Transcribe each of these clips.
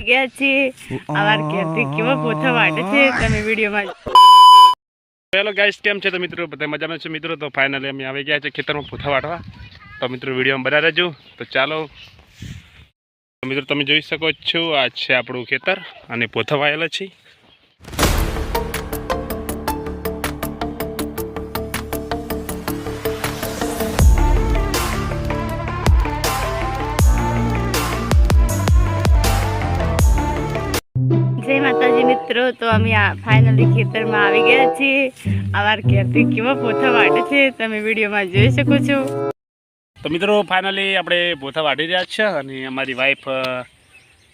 ગયા છીએ આવાર કેતી કેવો પોથા વાટે છે તમે વિડિયોમાં હેલો ગાઈસ કેમ છે તો મિત્રો બધા મજામાં છે મિત્રો તો ફાઇનલી અમે આવી ગયા છે ખેતરમાં પોથા વાટવા તો મિત્રો વિડીયોમાં બના રહેજો તો ચાલો મિત્રો તમે જોઈ શકો છો આ છે આપણું ખેતર અને પોથા વાયેલા છે જય માતાજી મિત્રો તો અમે ફાઇનલી ખેતરમાં આવી ગયા છીએ આવાર કેતી કેવો પોથા વાટે છે તમે વિડીયોમાં જોઈ શકો છો તો મિત્રો ફાઇનલી આપણે પોથા વાટી રહ્યા છે અને અમારી વાઈફ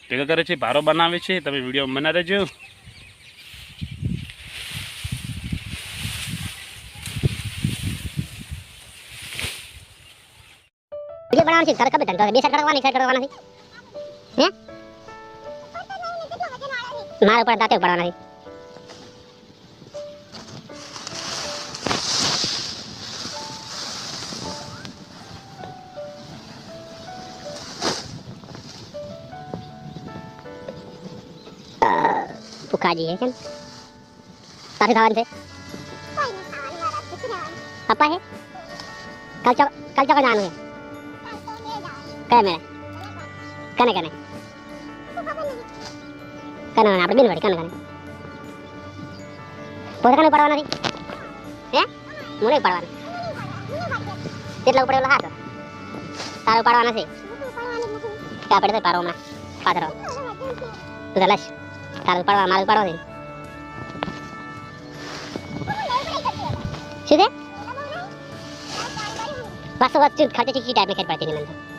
ભેગા કરે છે ભારો બનાવે છે તમે વિડીયોમાં બના રહેજો વિડિયો બનાવવાનો છે તારે કબે ધંધો બે સાઈડ કરવાની સાઈડ કરવાના છે હે મારા ઉપર દાંતે પડવાના છે ભૂખાજી હે કેમ તારે ખાવાનું છે પપ્પા હે કાલ ચોક જવાનું છે કને કને કને કને આપણે બિલ વડી કને પોતે કને પડવાના નથી હે મને પડવાના કેટલા ઉપર હાથ તારે પડવાના છે કે આપણે તો પારો હમણાં પાથરો ગલસ તારે પડવા માલ પડવા દે શું છે બસ ખર્ચે ચીકી ટાઈપ में खेत पड़ती नहीं